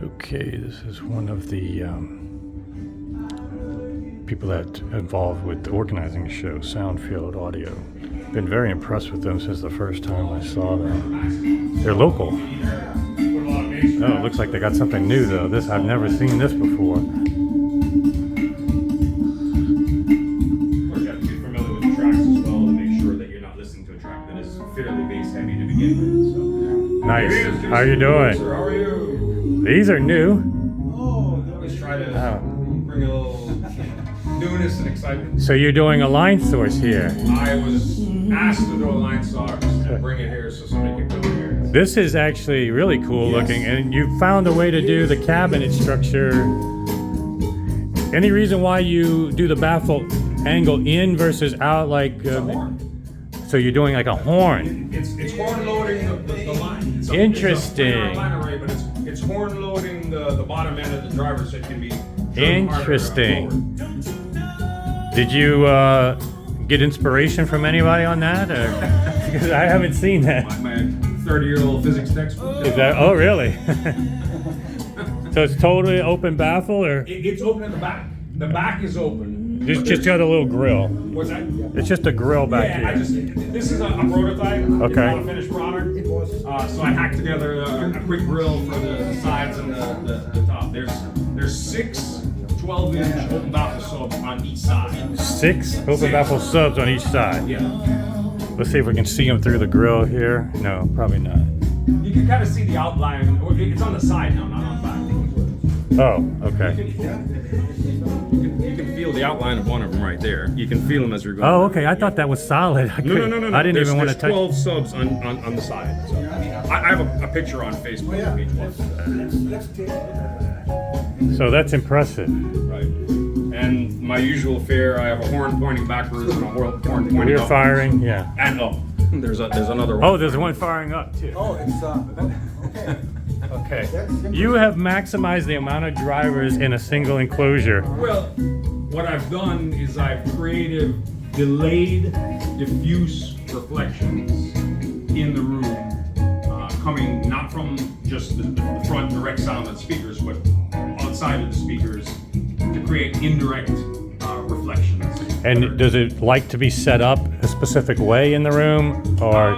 Okay, this is one of the people that involved with organizing the show, Soundfield Audio. Been very impressed with them since the first time I saw them. They're local. Oh, it looks like they got something new though. This I've never seen this before. Of course, you have to be familiar with the tracks as well to make sure that you're not listening to a track that is fairly bass heavy to begin with. So. Nice. How are you doing? Sir, how are you? These are new. Oh, they always try to bring a little newness and excitement. So you're doing a line source here. I was asked to do a line source and bring it here so somebody could come here. This is actually really cool looking, and you found a way to do the cabinet structure. Any reason why you do the baffle angle in versus out, like? So you're doing like a horn. It's horn loading the line. Interesting. It's a line array, but it's horn loading the bottom end of the driver so it can be. Interesting. Did you get inspiration from anybody on that? Or? Because I haven't seen that. My 30-year-old physics textbook. Is that? Oh, really? So it's totally open baffle, or? It's open at the back. The back is open. Just got a little grill. What's that? It's just a grill back here. This is a prototype. Okay. It's not a finished product. So I hacked together a quick grill for the sides and the top. There's 6 12-inch open baffle subs on each side. 6 open baffle subs on each side. Yeah. Let's see if we can see them through the grill here. No, probably not. You can kind of see the outline. It's on the side now, not on the back. Oh, okay. You can feel the outline of one of them right there. You can feel them as you're going. Oh, okay. I thought that was solid. No. I didn't even want to touch. 12 subs on the side. So I have a picture on Facebook of each one. So that's impressive. Right. And my usual fare, I have a horn pointing backwards and a horn pointing When you're up. firing, yeah. And up. There's another one. Oh, there's one firing up too. Oh, it's okay. Okay. You have maximized the amount of drivers in a single enclosure. Well, what I've done is I've created delayed diffuse reflections in the room, coming not from just the front direct sound of the speakers, but outside of the speakers to create indirect reflections. And does it like to be set up a specific way in the room, or?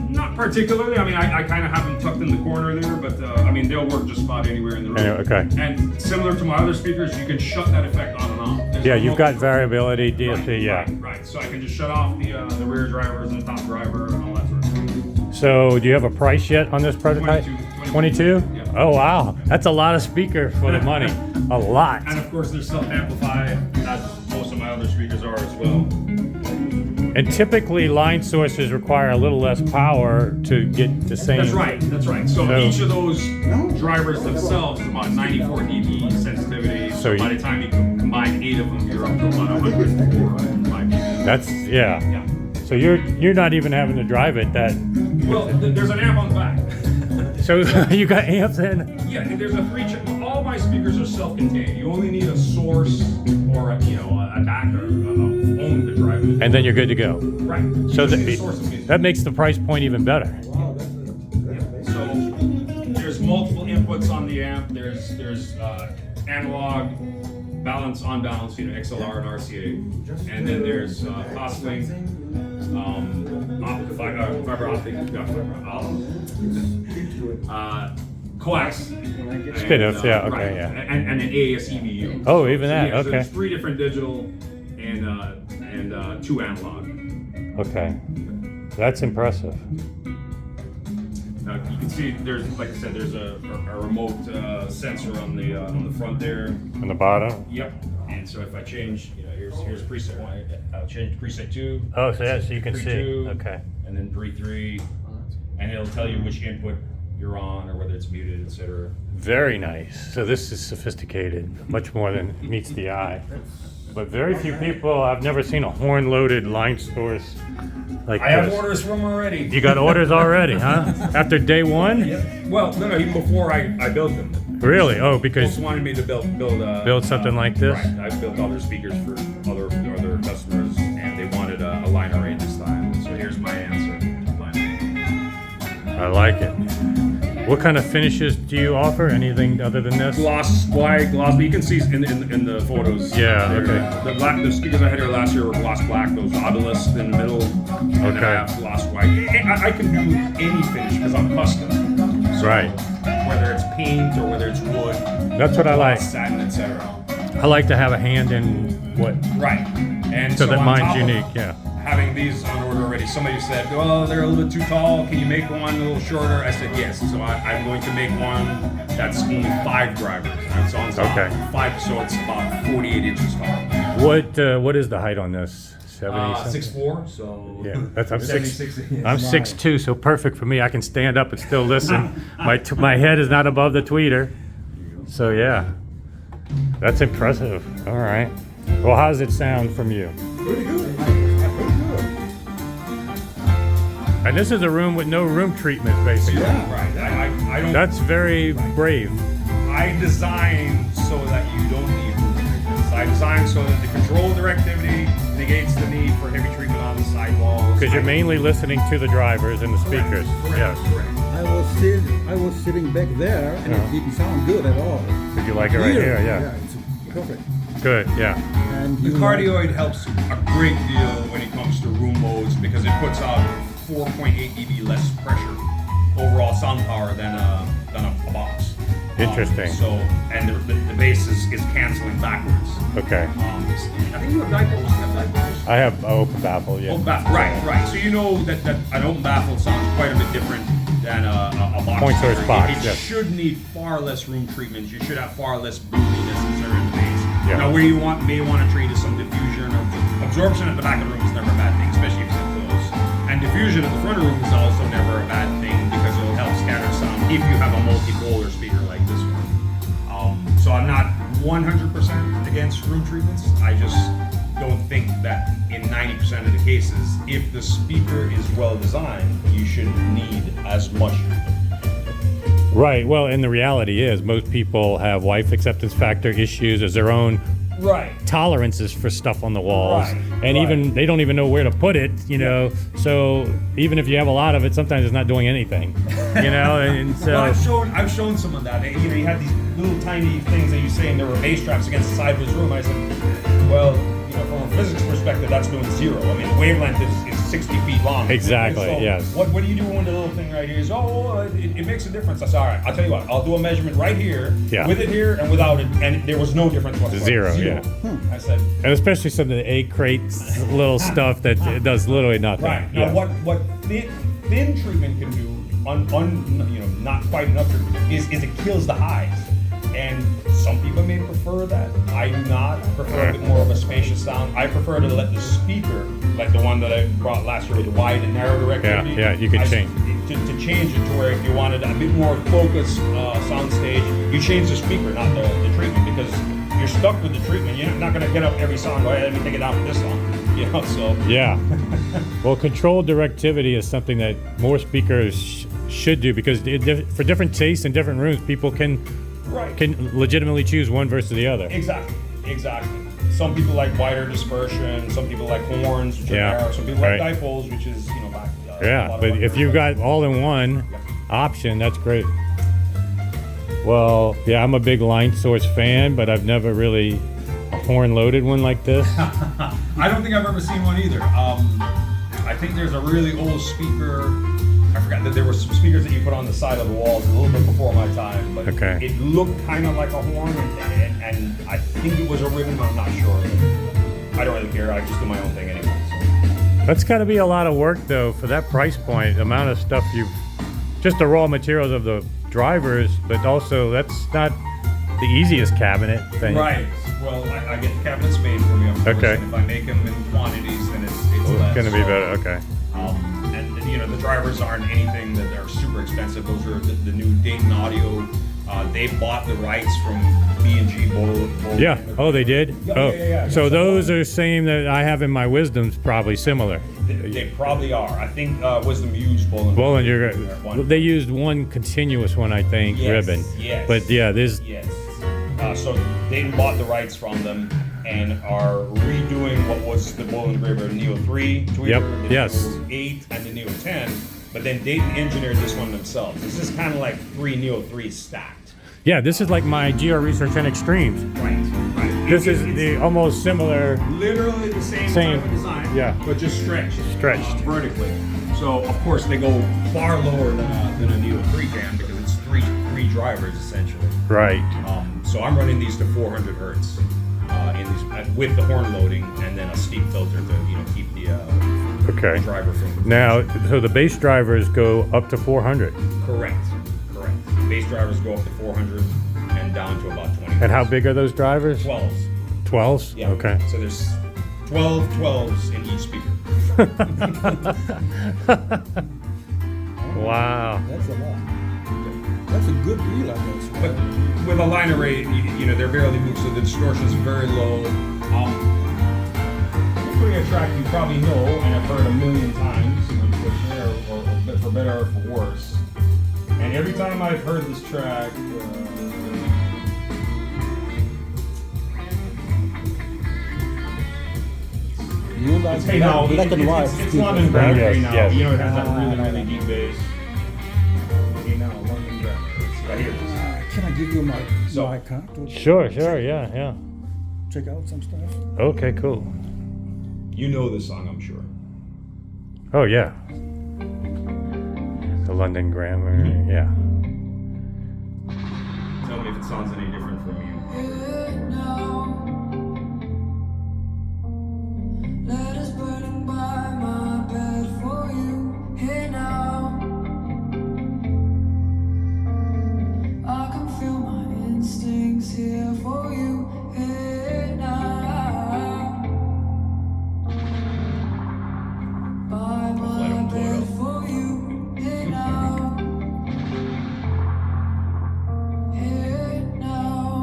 Not particularly. I mean, I kind of have them tucked in the corner there, but I mean, they'll work just about anywhere in the room. Anyway, okay. And similar to my other speakers, you can shut that effect on and off. There's Yeah, a you've got remote- variability, DSP, yeah. Right. So I can just shut off the rear drivers and top driver and all that sort of thing. So do you have a price yet on this prototype? 22. 22? Yeah. Oh, wow. That's a lot of speaker for the money. A lot. And of course, they're self-amplified, as most of my other speakers are as well. And typically line sources require a little less power to get the same. That's right. So So- each of those drivers themselves is about 94 dB sensitivity. So So by the time you combine 8 of them, you're up to about 105 dB. That's, yeah. Yeah. So you're not even having to drive it that. Well, there's an amp on the back. So you got amps in? Yeah, there's a 3. All my speakers are self-contained. You only need a source or a DAC or a phone to drive it. And then you're good to go. Right. So You just need a source of music. that makes the price point even better. So there's multiple inputs on the amp. There's analog, balance, on balance, XLR and RCA, and then there's Toslink, fiber optic, coax, Spin-offs, yeah, okay, right, yeah. and an AAS EBU. Oh, even that, Yeah, so okay. there's 3 different digital and 2 analog. Okay. That's impressive. You can see there's, like I said, there's a remote sensor on the front there. On the bottom? Yep. And so if I change, here's preset 1. I'll change preset 2. Oh, so yeah, so you can pre see. 2, Okay. And then pre 3, and it'll tell you which input you're on or whether it's muted, etc. Very nice. So this is sophisticated, much more than meets the eye. But very few people, I've never seen a horn-loaded line source like I have this. orders from already. You got orders already, huh? After day one? Well, no, even before I built them. Really? Oh, Folks because wanted me to build something like this? Right. I built other speakers for other customers, and they wanted a line array this time. So here's my answer. I like it. What kind of finishes do you offer? Anything other than this? Gloss, white, gloss. But you can see in the photos. Yeah, there, okay. The speakers I had here last year were gloss black. Those obelisks in the middle. And then I have gloss white. I can do any finish because I'm custom. So Right. Whether it's paint or whether it's wood. That's what I like. Satin, etc. I like to have a hand in what, Right. And so that on mine's top of unique. Yeah. having these on order already, somebody said, well, they're a little bit too tall. Can you make one a little shorter? I said, yes. So I'm going to make one that's only 5 drivers. And so on top, Okay. 5, so it's about 48 inches tall. What is the height on this? 70 something? 6'4", so Yeah, that's I'm 76 inches. I'm 6'2", so perfect for me. I can stand up and still listen. My head is not above the tweeter. So yeah, that's impressive. All right. Well, how does it sound from you? Pretty good. Pretty good. And this is a room with no room treatment, basically. Yeah. right. I don't. That's very brave. I design so that you don't need room treatments. I design so that the control directivity negates the need for heavy treatment on the sidewalls. Because you're mainly listening to the drivers and the speakers. Correct, Yes. correct. I was sitting back there, and it didn't sound good at all. Did you like it right here? Yeah. it's perfect. Good. Yeah. And The cardioid helps a great deal when it comes to room modes because it puts out 4.8 dB less pressure overall sound power than a box. Interesting. And the bass is canceling backwards. Okay. I think you have dipoles. You have dipoles. I have open baffle. Yeah. Open baffle. Right. So you know that an open baffle sounds quite a bit different than a box. Point source box, It yes. should need far less room treatment. You should have far less boominess in certain bass. Yeah. Now, where you may want to treat is some diffusion or absorption at the back of the room is never a bad thing, especially if it's close. And diffusion at the front of the room is also never a bad thing because it'll help scatter sound if you have a multipolar speaker like this one. So I'm not 100% against room treatments. I just don't think that in 90% of the cases, if the speaker is well designed, you shouldn't need as much treatment. Right. Well, and the reality is most people have wife acceptance factor issues as their own Right. tolerances for stuff on the walls. Right, And right. even they don't even know where to put it, you know. So even if you have a lot of it, sometimes it's not doing anything. You know, and Well, so I've shown some of that. You know, you had these little tiny things that you say, and there were bass traps against the side of his room. I said, well, you know, from a physics perspective, that's doing 0. I mean, wavelength is 60 feet long. Exactly, So yes. What do you do when the little thing right here is? It makes a difference. I said, all right, I'll tell you what. I'll do a measurement right here, Yeah. with it here and without it, and there was no difference whatsoever. 0, yeah. I said, and especially some of the egg crates, little stuff that it does literally nothing. right. Now, Yeah. what thin treatment can do, you know, not quite enough treatment, is it kills the highs. And some people may prefer that. I do not. I prefer a bit more of a spacious sound. I prefer to let the speaker, like the one that I brought last year with the wide and narrow directivity. Yeah, you can change. To change it to where if you wanted a bit more focused sound stage, you change the speaker, not the treatment, because you're stuck with the treatment. You're not going to get up every song. Go ahead, let me take it down for this song. You know, so. Yeah. Well, controlled directivity is something that more speakers should do because for different tastes in different rooms, people can legitimately choose one versus the other. Exactly. Some people like wider dispersion. Some people like horns, which are narrow. Some people like dipoles, which is back. Yeah, but if you've got all-in-one option, that's great. Well, yeah, I'm a big line source fan, but I've never really a horn-loaded one like this. I don't think I've ever seen one either. I think there's a really old speaker. I forgot that there were some speakers that you put on the side of the walls a little bit before my time, but it looked kind of like a horn, and I think it was a ribbon, but I'm not sure. I don't really care. I just do my own thing anyway. So. That's got to be a lot of work, though, for that price point. The amount of stuff just the raw materials of the drivers, but also that's not the easiest cabinet thing. Right. Well, I get the cabinets made for me, of course. Okay. And if I make them in quantities, then it's Well, less. it's going to be better. Okay. And you know, the drivers aren't anything that are super expensive. Those are the new Dayton Audio. They bought the rights from B&G Bowl. Yeah. Oh, they did? Yeah. So those are the same that I have in my Wisdom's, probably similar. They probably are. I think Wisdom used Bollinger, they used one continuous one, I think, ribbon. Yes. But yeah, this. Yes. So Dayton bought the rights from them and are redoing what was the Bowl Engraver Neo 3 tweeter, the Yes. Neo 8, and the Neo 10. But then they engineered this one themselves. This is kind of like 3 Neo 3 stacked. Yeah, this is like my Geo Research and Extremes. Right. This is the almost similar. Literally the same type of design, yeah, but just stretched vertically. So of course they go far lower than a Neo 3 can because it's three drivers essentially. Right. So I'm running these to 400 hertz in these with the horn loading and then a steep filter to keep the driver from. Now, so the bass drivers go up to 400. Correct. Bass drivers go up to 400 and down to about 20. And how big are those drivers? 12s. 12s? Yeah. Okay. So there's 12 12s in each speaker. Wow. That's a lot. That's a good deal, I guess. But with a line array, they're barely moved, so the distortion is very low. Putting a track you probably know and have heard a million times, or for better or for worse. And every time I've heard this track, You like hey now, black and white. it's London Grammar. Yes, Hey now, yes. it has that really deep bass. Hey now, London Grammar. Right here. Can I give you my So- account? To Sure, yeah. check out some stuff. Okay, cool. You know this song, I'm sure. Oh, yeah. The London Grammar, yeah. Tell me if it sounds any different from you. Letters burning by my bed for you. Hey now, I can feel my instincts here for you. Hey now, by my bed for you. Hey now, hey now.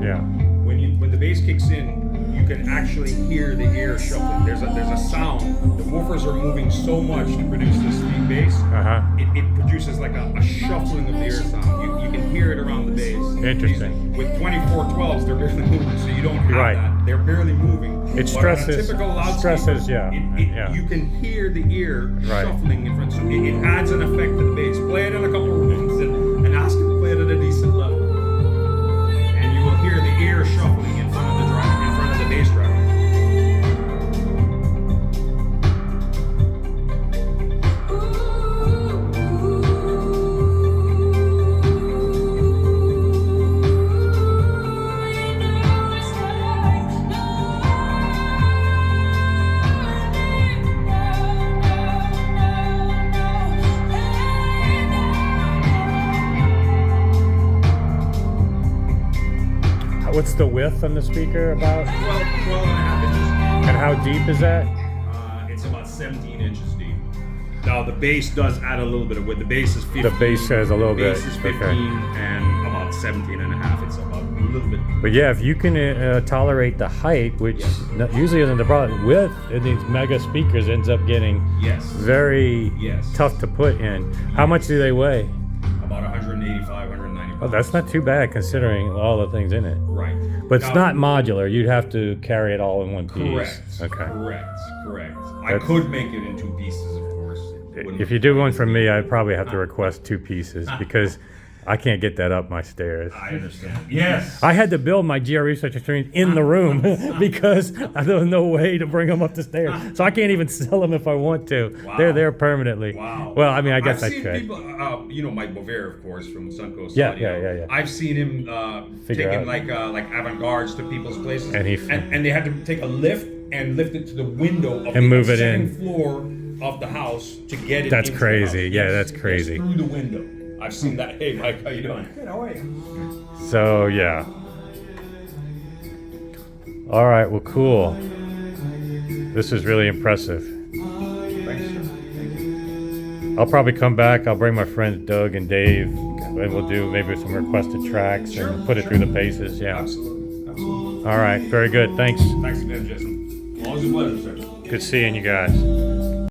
Yeah. When the bass kicks in, you can actually hear the air shuffling. There's a sound. The woofers are moving so much to produce this deep bass. It produces like a shuffling of the air sound. You can hear it around the bass. Interesting. With 2412s, they're barely moving, so you don't have Right. that. They're barely moving. It But stresses- on a typical loudspeaker, stresses, yeah, yeah. You can hear the ear Right. shuffling in front. So it adds an effect to the bass. Play it in a couple of rooms and ask them to play it at a decent level. And you will hear the ear shuffling in front of the driver, in front of the bass driver. What's the width on the speaker about? 12 and a half inches. And how deep is that? It's about 17 inches deep. Now the bass does add a little bit of width. The bass is 15. The bass has a little the bit. bass is 15 Okay. and about 17 and a half. It's about a little bit. But yeah, if you can tolerate the height, which Yes. usually isn't the problem, width in these mega speakers ends up getting Yes. very Yes. tough to put in. How much do they weigh? About 185, 190 pounds. Oh, that's not too bad considering all the things in it. Right. But it's Now- not modular. You'd have to carry it all in one piece. Correct. Okay. Correct. I That's- could make it in 2 pieces, of course. It wouldn't- If you do one for me, I'd probably have to request 2 pieces because I can't get that up my stairs. I understand. Yes. I had to build my GRE such screens in the room because there was no way to bring them up the stairs. So I can't even sell them if I want to. Wow. They're there permanently. Wow. Well, I mean, I guess I I've seen could. people, Mike Bovair, of course, from Suncoast Yeah, Audio. yeah. I've seen him Figure taking out. like avant-gardes to people's places, And he- and they had to take a lift and lift it to the window of And the move it second in. floor of the house to get it. That's into crazy. The house. Yeah, that's crazy. Through the window. I've seen that. Hey, Mike, how you doing? Good. How are you? So, yeah. All right, well, cool. This is really impressive. Thanks, sir. Thank you. I'll probably come back. I'll bring my friends Doug and Dave, and we'll do maybe some requested tracks and put it through the paces. Yeah. Absolutely. Absolutely. All right. Very good. Thanks. Thanks again, Jason. Always a pleasure, sir. Good seeing you guys.